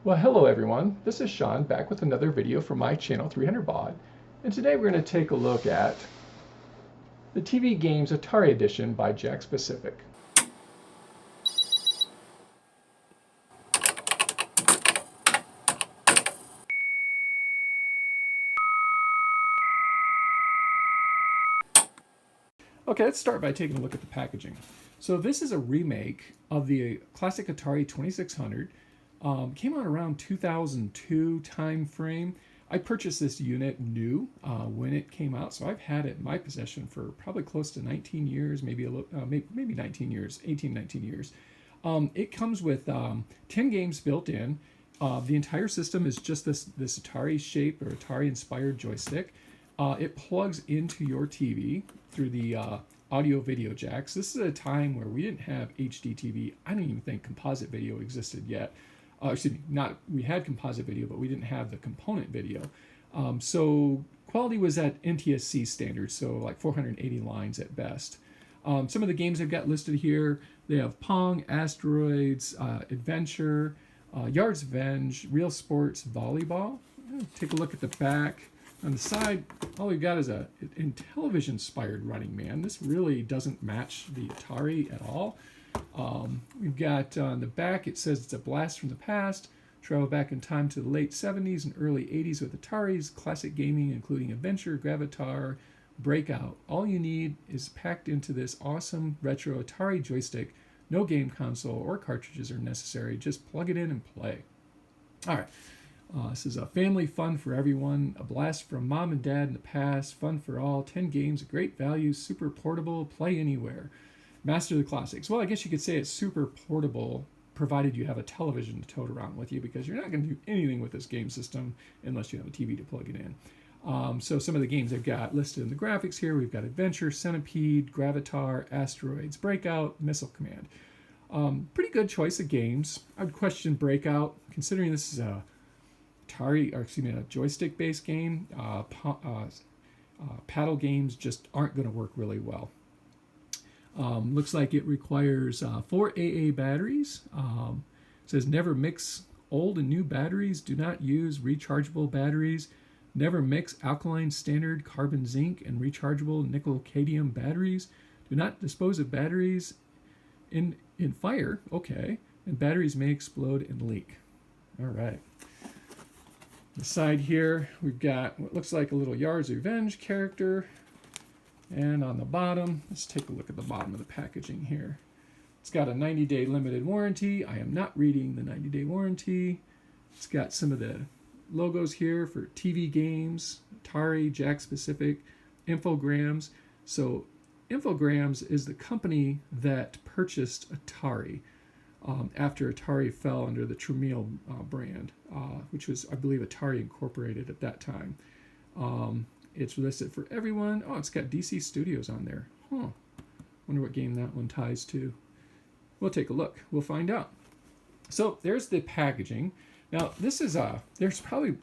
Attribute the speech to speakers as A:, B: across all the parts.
A: Well, hello everyone. This is Sean back with another video from my channel 300 Baud, and today we're going to take a look at the TV Games Atari Edition by Jakks Pacific. Okay, let's start by taking a look at the packaging. So this is a remake of the classic Atari 2600. Came out around 2002 time frame. I purchased this unit new when it came out, so I've had it in my possession for probably close to 19 years, maybe 19 years, 18, 19 years. It comes with 10 games built in. The entire system is just this Atari shape or Atari inspired joystick. It plugs into your TV through the audio video jacks. This is a time where we didn't have HD TV. I don't even think composite video existed yet. We had composite video, but we didn't have the component video. So quality was at NTSC standards, so like 480 lines at best. Some of the games I've got listed here, they have Pong, Asteroids, Adventure, Yars Revenge, Real Sports, Volleyball. Take a look at the back. On the side, all we've got is a Intellivision-inspired Running Man. This really doesn't match the Atari at all. We've got on the back, it says it's a blast from the past. Travel back in time to the late 70s and early 80s with Atari's classic gaming, including Adventure, Gravatar, Breakout. All you need is packed into this awesome retro Atari joystick. No game console or cartridges are necessary. Just plug it in and play. All right. This is a family fun for everyone, a blast from mom and dad in the past, fun for all, 10 games, great value, super portable, play anywhere. Master the classics. Well, I guess you could say it's super portable, provided you have a television to tote around with you, because you're not going to do anything with this game system unless you have a TV to plug it in. So some of the games I've got listed in the graphics here, we've got Adventure, Centipede, Gravatar, Asteroids, Breakout, Missile Command. Pretty good choice of games. I would question Breakout, considering this is a joystick-based game. Paddle games just aren't going to work really well. Looks like it requires 4 AA batteries. Says never mix old and new batteries. Do not use rechargeable batteries. Never mix alkaline standard carbon zinc and rechargeable nickel cadmium batteries. Do not dispose of batteries in fire. Okay. And batteries may explode and leak. All right. The side here, we've got what looks like a little Yars Revenge character. And on the bottom, let's take a look at the bottom of the packaging here. It's got a 90-day limited warranty. I am not reading the 90-day warranty. It's got some of the logos here for TV Games, Atari, Jakks Pacific, Infogrames. So Infogrames is the company that purchased Atari. After Atari fell under the Tramiel brand, which was, I believe, Atari Incorporated at that time. It's listed for everyone. Oh, it's got DC Studios on there. Huh. Wonder what game that one ties to. We'll take a look. We'll find out. So there's the packaging. Now, this is there's probably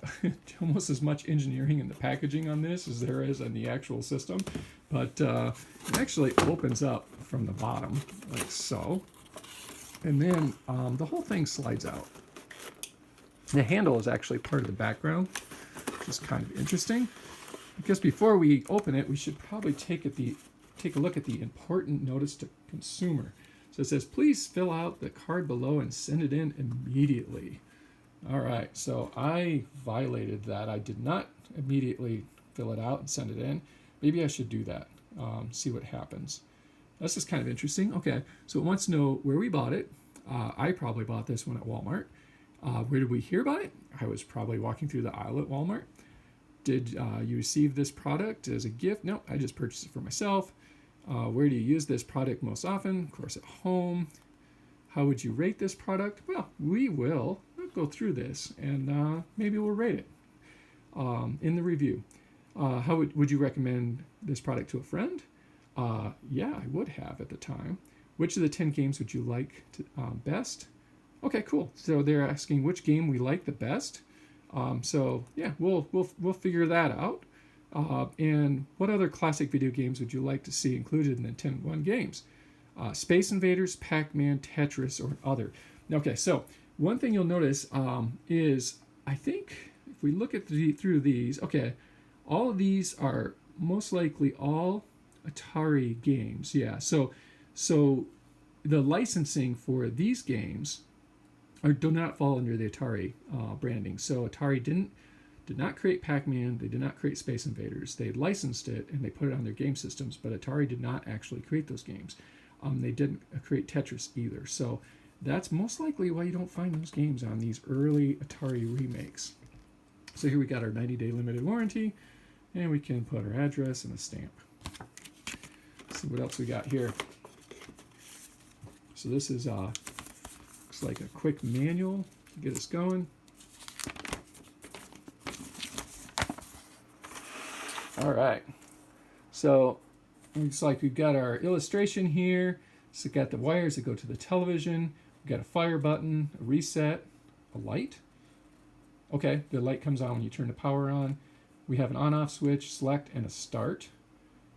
A: almost as much engineering in the packaging on this as there is on the actual system. But it actually opens up from the bottom, like so. And then the whole thing slides out. The handle is actually part of the background, which is kind of interesting. Because before we open it, we should probably take a look at the important notice to consumer. So it says, please fill out the card below and send it in immediately. All right, so I violated that. I did not immediately fill it out and send it in. Maybe I should do that, see what happens. This is kind of interesting. Okay, so it wants to know where we bought it. I probably bought this one at Walmart. Where did we hear about it? I was probably walking through the aisle at Walmart. Did you receive this product as a gift? No, I just purchased it for myself. Where do you use this product most often? Of course, at home. How would you rate this product? Well, we'll go through this, and maybe we'll rate it in the review. How would you recommend this product to a friend? Yeah, I would have at the time. Which of the 10 games would you like to, best? Okay, cool. So they're asking which game we like the best. So yeah, we'll figure that out. And what other classic video games would you like to see included in the 10 games? Space Invaders, Pac-Man, Tetris, or other. Okay, so One thing you'll notice is, I think if we look at through these, okay, all of these are most likely all Atari games. Yeah, so the licensing for these games do not fall under the Atari branding. So Atari did not create Pac-Man. They did not create Space Invaders. They licensed it and they put it on their game systems, but Atari did not actually create those games. They didn't create Tetris either. So that's most likely why you don't find those games on these early Atari remakes. So here we got our 90-day limited warranty, and we can put our address and a stamp. Let's see what else we got here. So this is looks like a quick manual to get us going. All right, so looks like we've got our illustration here. So we've got the wires that go to the television. We've got a fire button, a reset, a light. Okay, the light comes on when you turn the power on. We have an on-off switch, select, and a start.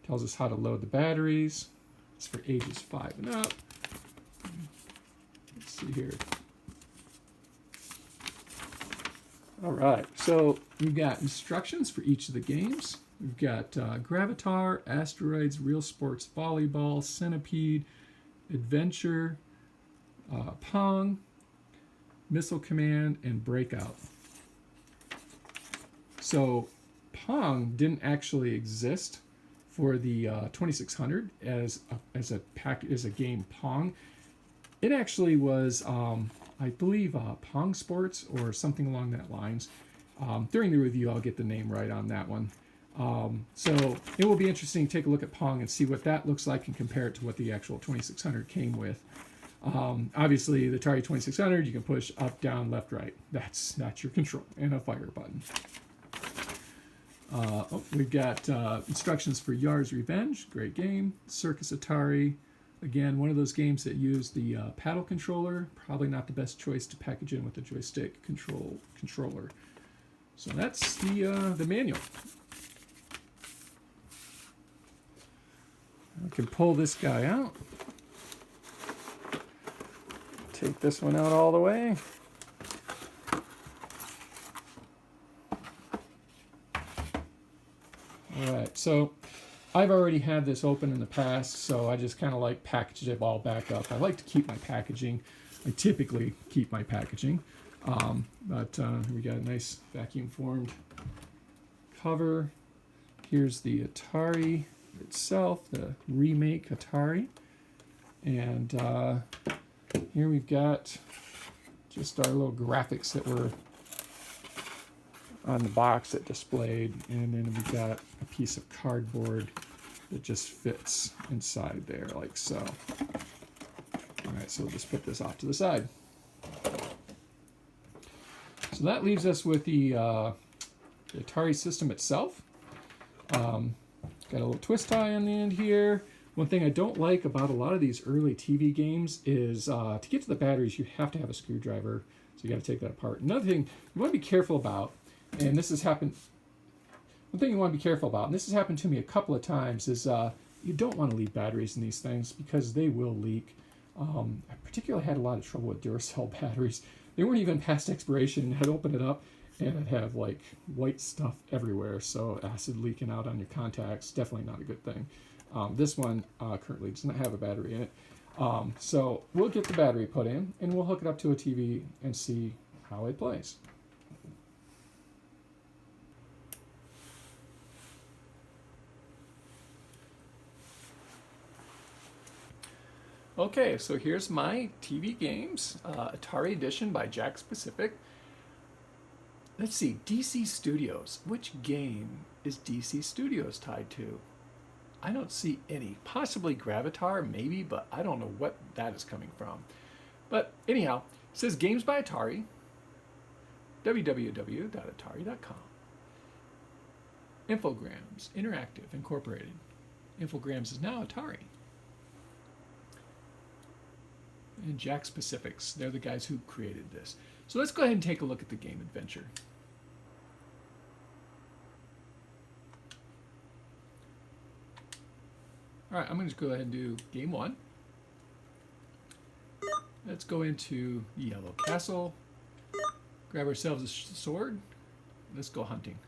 A: Tells us how to load the batteries. It's for ages 5 and up. Let's see here. All right, so we've got instructions for each of the games. We've got Gravatar, Asteroids, Real Sports Volleyball, Centipede, Adventure, Pong, Missile Command, and Breakout. So Pong didn't actually exist for the 2600 as a game Pong. It actually was, I believe, Pong Sports or something along that lines. During the review, I'll get the name right on that one. So it will be interesting to take a look at Pong and see what that looks like and compare it to what the actual 2600 came with. Obviously, the Atari 2600, you can push up, down, left, right. That's your control, and a fire button. We've got instructions for Yars Revenge, great game. Circus Atari, again, one of those games that use the paddle controller. Probably not the best choice to package in with the joystick controller. So that's the manual. I can pull this guy out. Take this one out all the way. All right, so I've already had this open in the past, so I just kind of like packaged it all back up. I like to keep my packaging. I typically keep my packaging, but we got a nice vacuum formed cover. Here's the Atari itself, the remake Atari, and here we've got just our little graphics that were on the box that displayed, and then we've got a piece of cardboard that just fits inside there like so. All right, so we'll just put this off to the side. So that leaves us with the Atari system itself. Got a little twist tie on the end here. One thing I don't like about a lot of these early TV games is to get to the batteries, you have to have a screwdriver, so you got to take that apart. Another thing you want to be careful about, and this has happened, one thing you want to be careful about, and this has happened to me a couple of times, is you don't want to leave batteries in these things because they will leak. I particularly had a lot of trouble with Duracell batteries. They weren't even past expiration. I'd open it up and I'd have like white stuff everywhere, so acid leaking out on your contacts, definitely not a good thing. This one currently does not have a battery in it. So we'll get the battery put in and we'll hook it up to a TV and see how it plays. Okay, so here's my TV Games Atari Edition by Jakks Pacific. Let's see, DC Studios. Which game is DC Studios tied to? I don't see any. Possibly Gravatar, maybe, but I don't know what that is coming from. But anyhow, it says Games by Atari, www.atari.com. Infograms, Interactive, Incorporated. Infograms is now Atari. And Jakks Pacifics, they're the guys who created this. So let's go ahead and take a look at the game Adventure. All right, I'm going to go ahead and do game 1. Let's go into the yellow castle, grab ourselves a sword. Let's go hunting.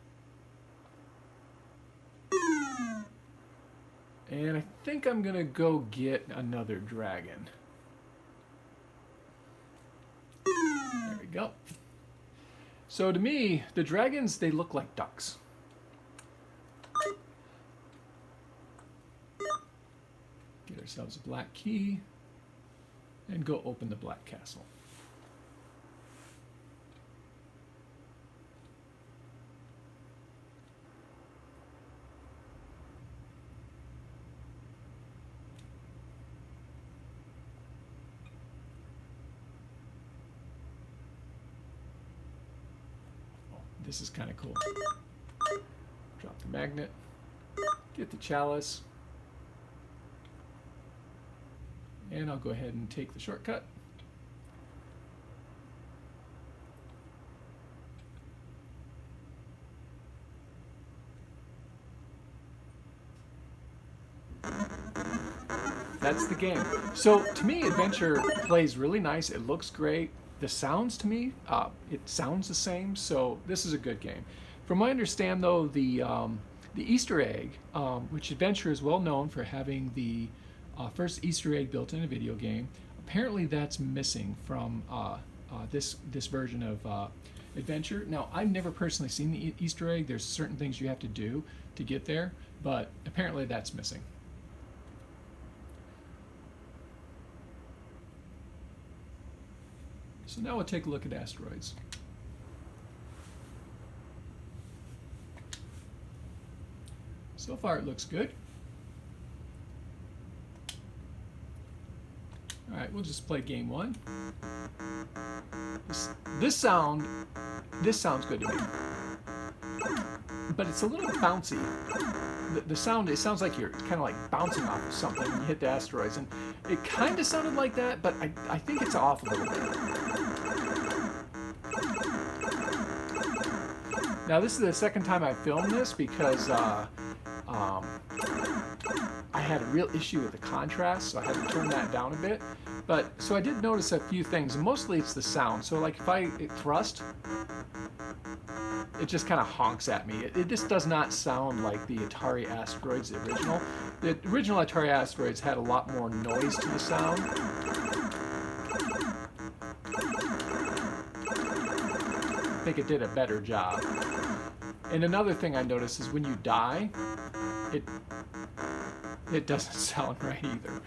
A: And I think I'm gonna go get another dragon. There we go. So to me, the dragons, they look like ducks. Get ourselves a black key and go open the black castle. This is kind of cool. Drop the magnet, get the chalice, and I'll go ahead and take the shortcut. That's the game. So to me, Adventure plays really nice. It looks great. The sounds to me, it sounds the same, so this is a good game. From what I understand, though, the Easter egg, which Adventure is well known for having the first Easter egg built in a video game, apparently that's missing from this version of Adventure. Now, I've never personally seen the Easter egg. There's certain things you have to do to get there, but apparently that's missing. So now we'll take a look at Asteroids. So far it looks good. All right, we'll just play game one. This sounds good to me, but it's a little bouncy. The sound, it sounds like you're kind of like bouncing off of something when you hit the asteroids, and it kind of sounded like that, but I think it's off a little bit. Now this is the second time I filmed this because I had a real issue with the contrast, so I had to turn that down a bit. But so I did notice a few things, and mostly it's the sound. So like if I thrust, it just kind of honks at me. It just does not sound like the Atari Asteroids, the original. The original Atari Asteroids had a lot more noise to the sound. I think it did a better job. And another thing I noticed is when you die, it doesn't sound right either.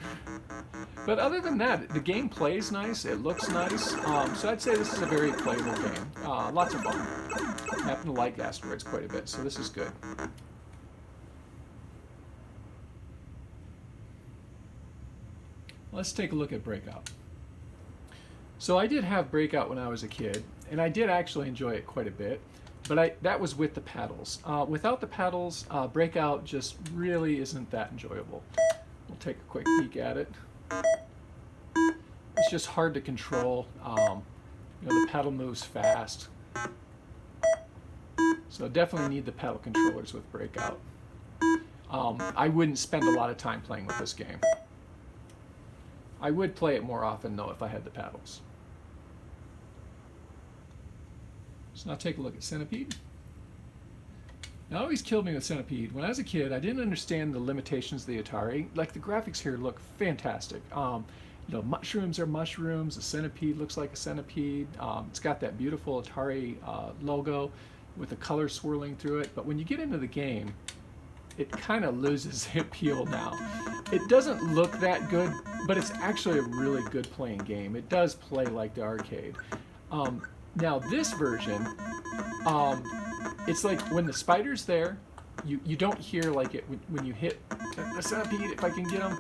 A: But other than that, the game plays nice, it looks nice, so I'd say this is a very playable game. Lots of fun. I happen to like Asteroids quite a bit, so this is good. Let's take a look at Breakout. So I did have Breakout when I was a kid, and I did actually enjoy it quite a bit. But that was with the paddles. Without the paddles, Breakout just really isn't that enjoyable. We'll take a quick peek at it. It's just hard to control. The paddle moves fast. So definitely need the paddle controllers with Breakout. I wouldn't spend a lot of time playing with this game. I would play it more often, though, if I had the paddles. So now take a look at Centipede. Now, it always killed me with Centipede. When I was a kid, I didn't understand the limitations of the Atari. Like, the graphics here look fantastic. Mushrooms are mushrooms. The centipede looks like a centipede. It's got that beautiful Atari logo with the color swirling through it. But when you get into the game, it kind of loses the appeal now. It doesn't look that good, but it's actually a really good playing game. It does play like the arcade. Now this version, it's like when the spider's there, you don't hear like it when you hit the centipede, if I can get them.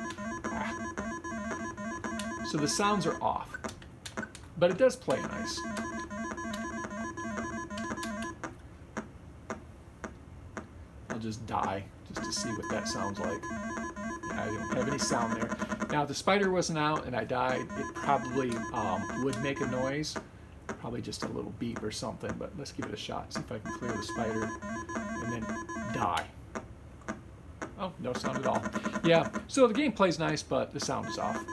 A: So the sounds are off, but it does play nice. I'll just die just to see what that sounds like. Yeah, I don't have any sound there. Now if the spider wasn't out and I died, it probably would make a noise. Probably just a little beep or something, but let's give it a shot. See if I can clear the spider and then die. Oh, no sound at all. Yeah, so the game plays nice, but the sound is off.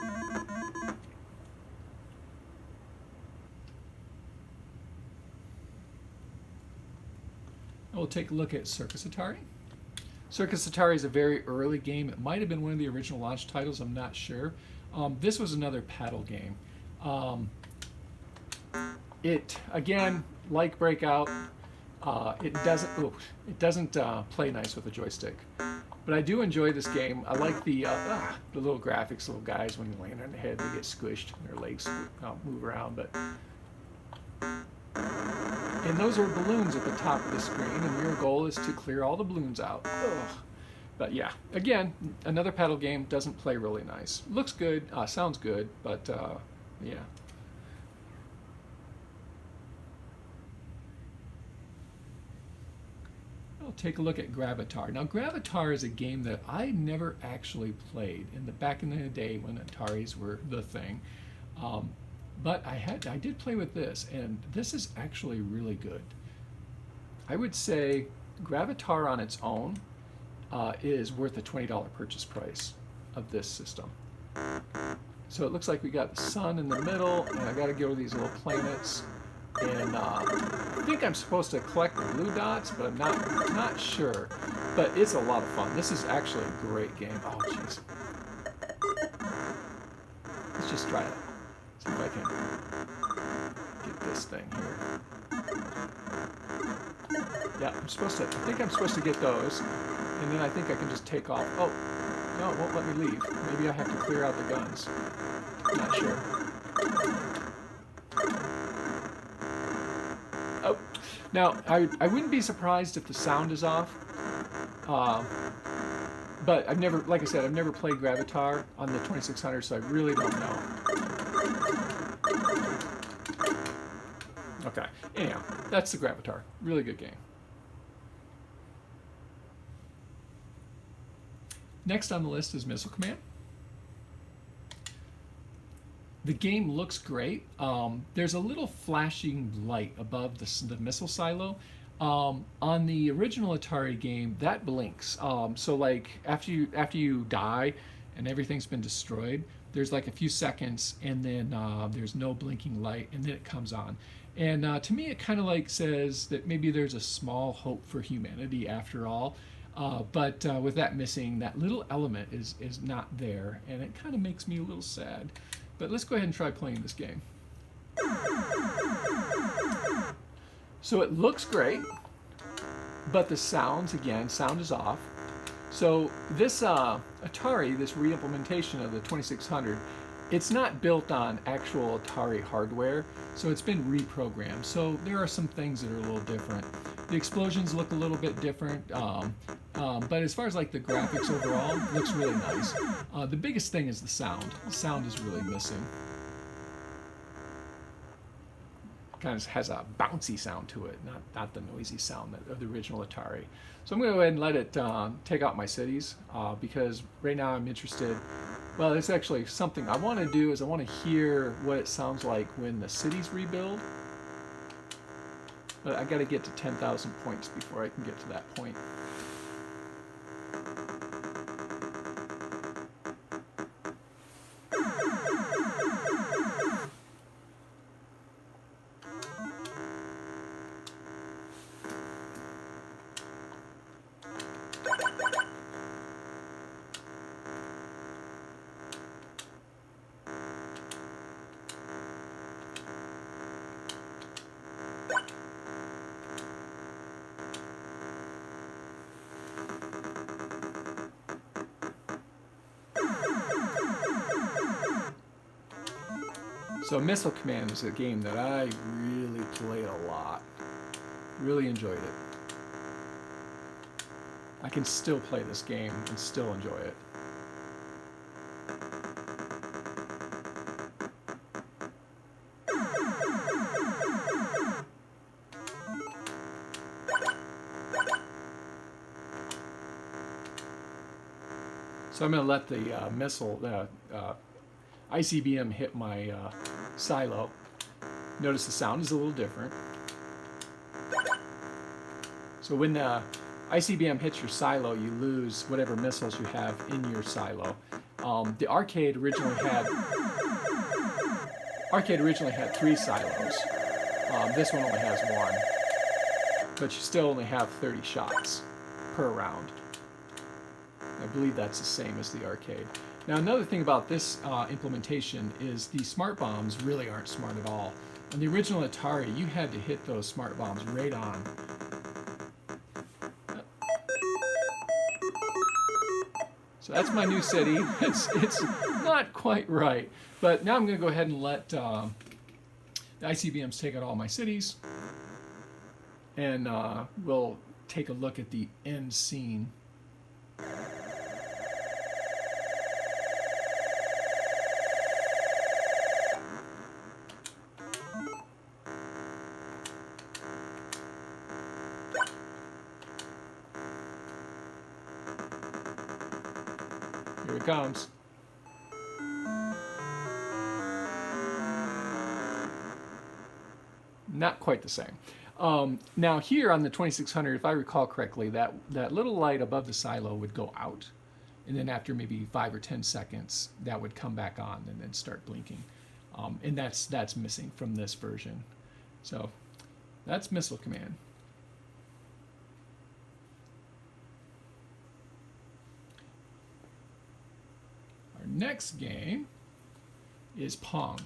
A: We'll take a look at Circus Atari. Circus Atari is a very early game. It might have been one of the original launch titles, I'm not sure. This was another paddle game. It, again, like Breakout, it doesn't play nice with a joystick. But I do enjoy this game. I like the little graphics, little guys, when you land on their head, they get squished and their legs move around. And those are balloons at the top of the screen, and your goal is to clear all the balloons out. Ugh. But yeah, again, another paddle game, doesn't play really nice. Looks good, sounds good, but yeah. I'll take a look at Gravatar. Now, Gravatar is a game that I never actually played back in the day when Ataris were the thing. But I did play with this, and this is actually really good. I would say Gravatar on its own is worth a $20 purchase price of this system. So it looks like we got the sun in the middle, and I got to go to these little planets. And I think I'm supposed to collect the blue dots, but I'm not sure. But it's a lot of fun. This is actually a great game. Oh, jeez. Let's just try it. See if I can get this thing here. Yeah, I think I'm supposed to get those, and then I think I can just take off. Oh, no, it won't let me leave. Maybe I have to clear out the guns. I'm not sure. Oh, now I wouldn't be surprised if the sound is off. But I've never, like I said, I've never played Gravatar on the 2600, so I really don't know. Okay, anyhow, that's the Gravatar. Really good game. Next on the list is Missile Command. The game looks great. There's a little flashing light above the missile silo. On the original Atari game, that blinks. So like after you die and everything's been destroyed, there's like a few seconds, and then there's no blinking light, and then it comes on. And to me, it kind of like says that maybe there's a small hope for humanity after all. But with that missing, that little element is not there, and it kind of makes me a little sad. But let's go ahead and try playing this game. So it looks great, but the sound is off. So this Atari, this re-implementation of the 2600, it's not built on actual Atari hardware, so it's been reprogrammed. So there are some things that are a little different. The explosions look a little bit different, but as far as like the graphics overall, it looks really nice. The biggest thing is the sound. The sound is really missing. Kind of has a bouncy sound to it, not the noisy sound of the original Atari. So I'm going to go ahead and let it take out my cities, because right now I'm interested. Well, it's actually something I want to do is I want to hear what it sounds like when the cities rebuild. But I got to get to 10,000 points before I can get to that point. So Missile Command is a game that I really played a lot. Really enjoyed it. I can still play this game and still enjoy it. So I'm going to let the missile, ICBM hit my silo. Notice the sound is a little different. So when the ICBM hits your silo, you lose whatever missiles you have in your silo. The arcade originally had 3 silos. This one only has 1. but you still only have 30 shots per round. I believe that's the same as the arcade. Now, another thing about this implementation is the smart bombs really aren't smart at all. On the original Atari, you had to hit those smart bombs right on. So that's my new city. It's not quite right. But now I'm going to go ahead and let the ICBMs take out all my cities. And we'll take a look at the end scene. Here it comes. Not quite the same. Now here on the 2600, if I recall correctly, that little light above the silo would go out. And then after maybe 5 or 10 seconds, that would come back on and then start blinking. And that's missing from this version. So that's Missile Command. Our next game is Pong.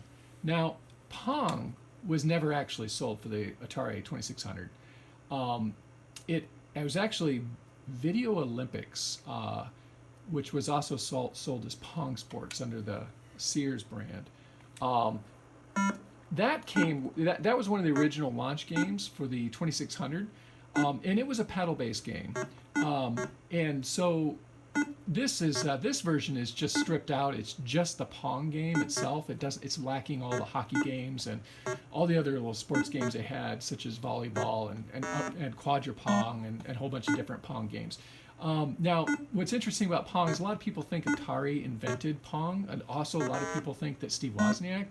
A: Now, Pong was never actually sold for the Atari 2600. It was actually Video Olympics, which was also sold as Pong Sports under the Sears brand. That was one of the original launch games for the 2600, and it was a paddle-based game. And so this version is just stripped out. It's just the Pong game itself. It's lacking all the hockey games and all the other little sports games they had, such as volleyball and quadra Pong and a whole bunch of different Pong games. Now, what's interesting about Pong is a lot of people think Atari invented Pong, and also a lot of people think that Steve Wozniak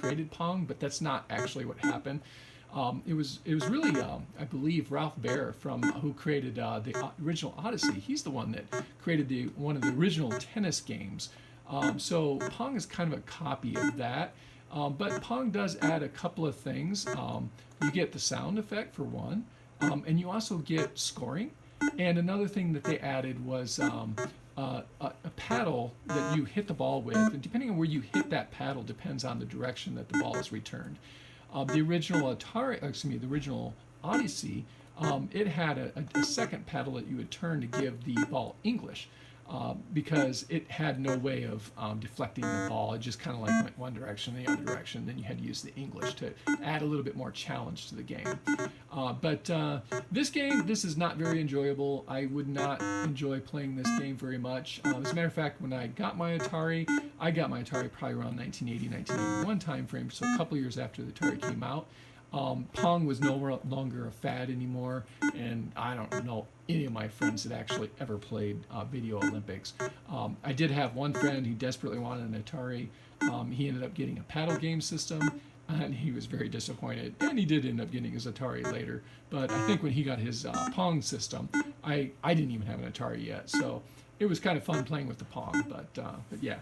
A: created Pong, but that's not actually what happened. It was really, I believe, Ralph Baer who created the original Odyssey. He's the one that created one of the original tennis games. So Pong is kind of a copy of that. But Pong does add a couple of things. You get the sound effect for one, and you also get scoring. And another thing that they added was a paddle that you hit the ball with, and depending on where you hit that paddle depends on the direction that the ball is returned. The original the original Odyssey, it had a second paddle that you would turn to give the ball English, because it had no way of deflecting the ball. It just kind of went one direction, the other direction. Then you had to use the English to add a little bit more challenge to the game. But this is not very enjoyable. I would not enjoy playing this game very much. As a matter of fact, when I got my Atari probably around 1980, 1981 time frame, so a couple years after the Atari came out. Pong was no longer a fad anymore, and I don't know any of my friends that actually ever played Video Olympics. I did have one friend who desperately wanted an Atari. He ended up getting a paddle game system, and he was very disappointed, and he did end up getting his Atari later. But I think when he got his Pong system, I didn't even have an Atari yet, so it was kind of fun playing with the Pong, but yeah.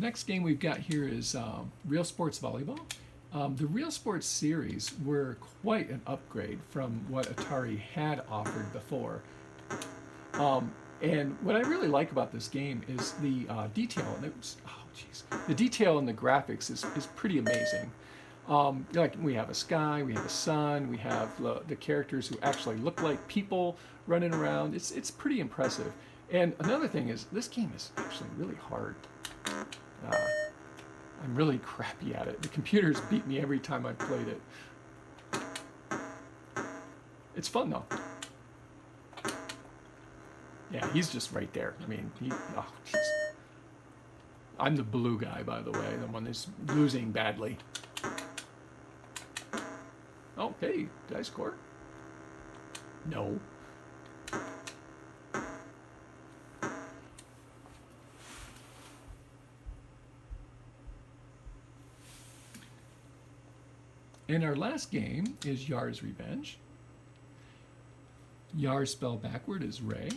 A: Next game we've got here is Real Sports Volleyball. The Real Sports series were quite an upgrade from what Atari had offered before. And what I really like about this game is the detail. And the detail in the graphics is pretty amazing. Like we have a sky, we have a sun, we have the characters who actually look like people running around. It's pretty impressive. And another thing is this game is actually really hard. I'm really crappy at it. The computers beat me every time I played it. It's fun though. Yeah, he's just right there. I mean, I'm the blue guy, by the way, the one that's losing badly. Oh, hey, did I score? No. And our last game is Yars Revenge. Yars spelled backward is Ray.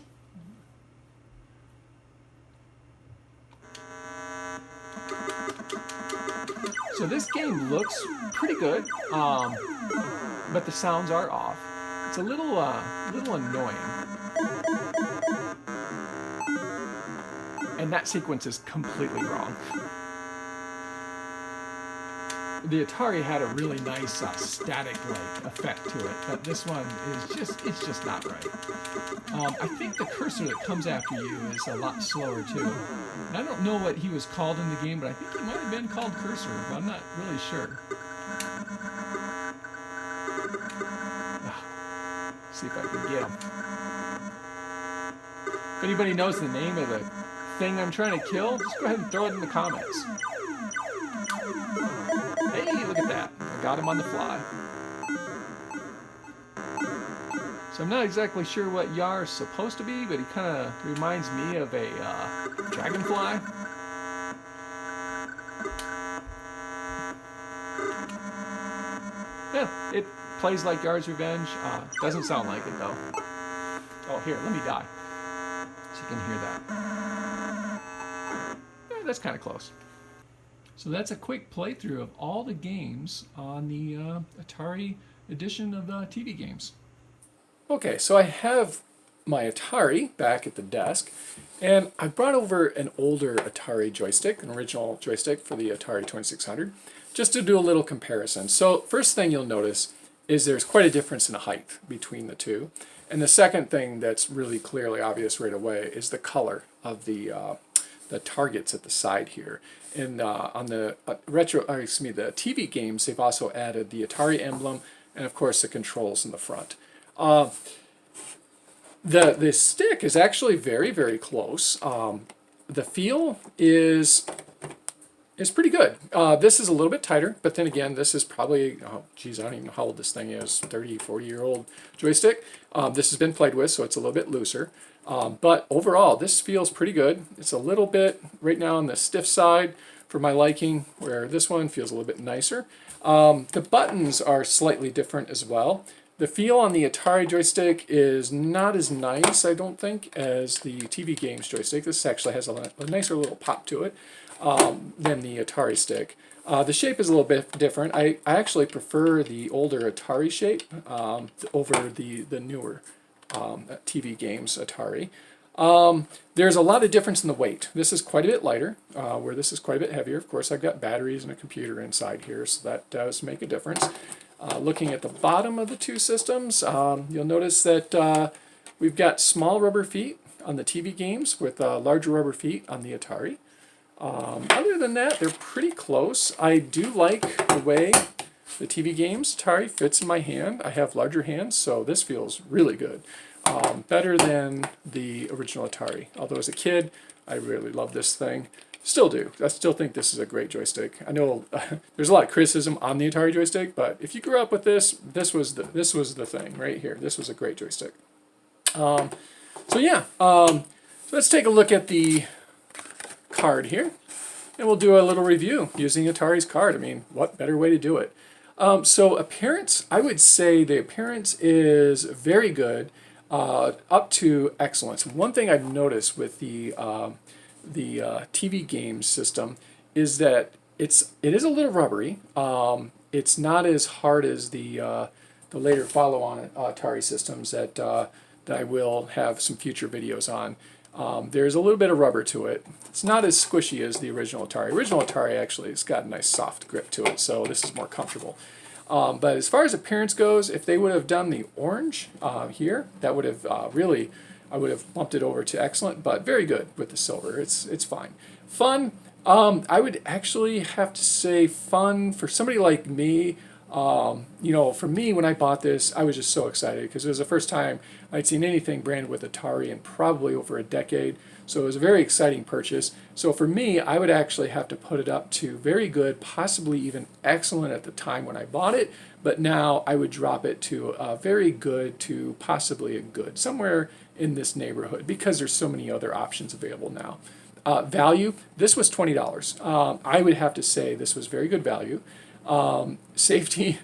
A: So this game looks pretty good, but the sounds are off. It's a little annoying. And that sequence is completely wrong. The Atari had a really nice static-like effect to it, but this one is it's just not right. I think the cursor that comes after you is a lot slower too. And I don't know what he was called in the game, but I think he might have been called Cursor, but I'm not really sure. See if I can get him. If anybody knows the name of the thing I'm trying to kill, just go ahead and throw it in the comments. Hey, look at that. I got him on the fly. So I'm not exactly sure what Yars is supposed to be, but he kind of reminds me of a dragonfly. Yeah, it plays like Yars Revenge. Doesn't sound like it though. Oh, here, let me die. So you can hear that. Yeah, that's kind of close. So that's a quick playthrough of all the games on the Atari edition of TV Games. Okay, so I have my Atari back at the desk, and I brought over an older Atari joystick, an original joystick for the Atari 2600, just to do a little comparison. So first thing you'll notice is there's quite a difference in height between the two. And the second thing that's really clearly obvious right away is the color of the targets at the side here. And on the the TV games, they've also added the Atari emblem and of course the controls in the front. The stick is actually very, very close. The feel is pretty good. This is a little bit tighter, but then again, this is probably, oh geez, I don't even know how old this thing is, 30, 40-year-old joystick. This has been played with, so it's a little bit looser. But overall, this feels pretty good. It's a little bit right now on the stiff side for my liking, where this one feels a little bit nicer. The buttons are slightly different as well. The feel on the Atari joystick is not as nice, I don't think, as the TV Games joystick. This actually has a nicer little pop to it than the Atari stick. The shape is a little bit different. I actually prefer the older Atari shape over the newer TV Games Atari. There's a lot of difference in the weight. This is quite a bit lighter, where this is quite a bit heavier. Of course, I've got batteries and a computer inside here, so that does make a difference. Looking at the bottom of the two systems, you'll notice that we've got small rubber feet on the TV Games with larger rubber feet on the Atari. Other than that, they're pretty close. I do like the way the TV Games Atari fits in my hand. I have larger hands, so this feels really good. Better than the original Atari. Although as a kid, I really loved this thing. Still do. I still think this is a great joystick. I know there's a lot of criticism on the Atari joystick, but if you grew up with this, this was the thing right here. This was a great joystick. So yeah, so let's take a look at the card here, and we'll do a little review using Atari's card. I mean, what better way to do it? So appearance, I would say the appearance is very good, up to excellence. One thing I've noticed with the TV Games system is that it is a little rubbery. It's not as hard as the later follow-on Atari systems that I will have some future videos on. There's a little bit of rubber to it. It's not as squishy as the original Atari. Original Atari actually has got a nice soft grip to it, so this is more comfortable. But as far as appearance goes, if they would have done the orange here, that would have really, I would have bumped it over to excellent, but very good with the silver. It's fine. Fun, I would actually have to say fun for somebody like me. You know, for me, when I bought this, I was just so excited because it was the first time I'd seen anything branded with Atari in probably over a decade. So it was a very exciting purchase. So for me, I would actually have to put it up to very good, possibly even excellent at the time when I bought it. But now I would drop it to a very good to possibly a good, somewhere in this neighborhood, because there's so many other options available now. Value, this was $20. I would have to say this was very good value. Safety,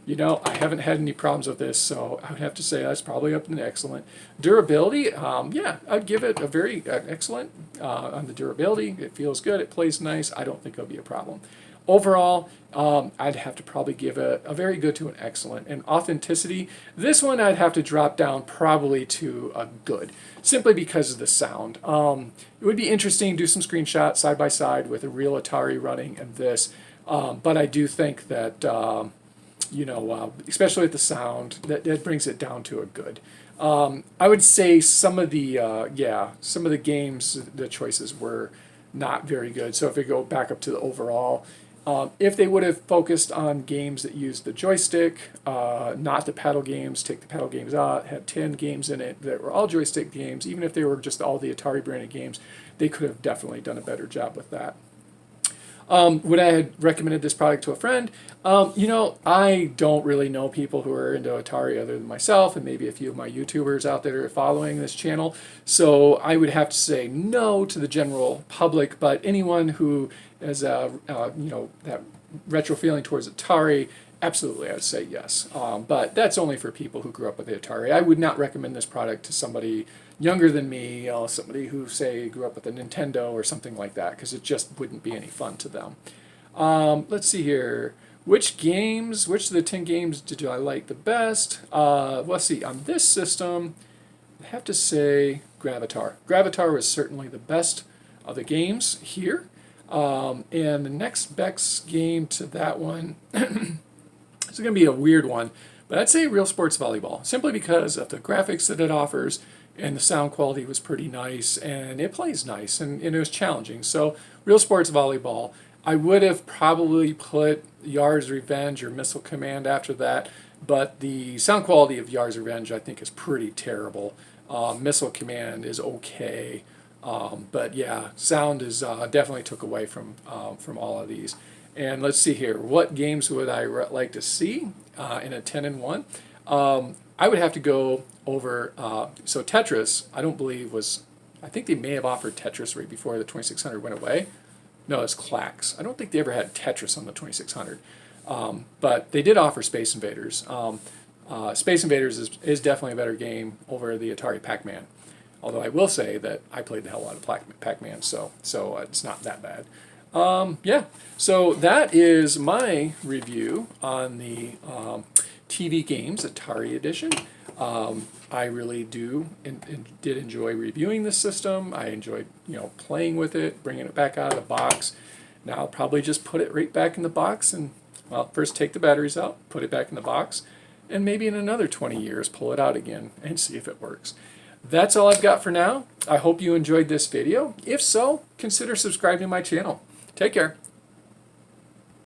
A: you know, I haven't had any problems with this, so I would have to say that's probably up to an excellent. Durability, yeah, I'd give it a very excellent on the durability. It feels good, it plays nice. I don't think it'll be a problem. overall, I'd have to probably give a very good to an excellent. And authenticity, this one I'd have to drop down probably to a good, simply because of the sound. It would be interesting to do some screenshots side by side with a real Atari running and this, but I do think that, especially with the sound, that brings it down to a good. I would say some of the games, the choices were not very good. So if we go back up to the overall, if they would have focused on games that used the joystick, not the paddle games, take the paddle games out, had 10 games in it that were all joystick games, even if they were just all the Atari branded games, they could have definitely done a better job with that. Would I have recommended this product to a friend? I don't really know people who are into Atari other than myself and maybe a few of my YouTubers out there following this channel. So I would have to say no to the general public, but anyone who has that retro feeling towards Atari, absolutely, I would say yes. But that's only for people who grew up with the Atari. I would not recommend this product to somebody younger than me, somebody who, say, grew up with a Nintendo or something like that, because it just wouldn't be any fun to them. Let's see here. Which of the 10 games did I like the best? Let's see, on this system, I have to say Gravatar. Gravatar was certainly the best of the games here. And the next best game to that one, it's going to be a weird one, but I'd say Real Sports Volleyball, simply because of the graphics that it offers, and the sound quality was pretty nice, and it plays nice, and it was challenging. So Real Sports Volleyball, I would have probably put Yars Revenge or Missile Command after that, but the sound quality of Yars Revenge I think is pretty terrible. Missile Command is okay, but yeah, sound is definitely took away from all of these. And let's see here, what games would I like to see in a 10-in-1? I would have to go over, so Tetris, I don't believe I think they may have offered Tetris right before the 2600 went away. No, it's Clax. I don't think they ever had Tetris on the 2600. But they did offer Space Invaders. Space Invaders is definitely a better game over the Atari Pac-Man. Although I will say that I played the hell out of Pac-Man, so it's not that bad. Yeah, so that is my review on the TV Games Atari Edition. I really do and did enjoy reviewing this system. I enjoyed playing with it, bringing it back out of the box. Now I'll probably just put it right back in the box and, well, first take the batteries out, put it back in the box, and maybe in another 20 years pull it out again and see if it works. That's all I've got for now. I hope you enjoyed this video. If so, consider subscribing to my channel. Take care.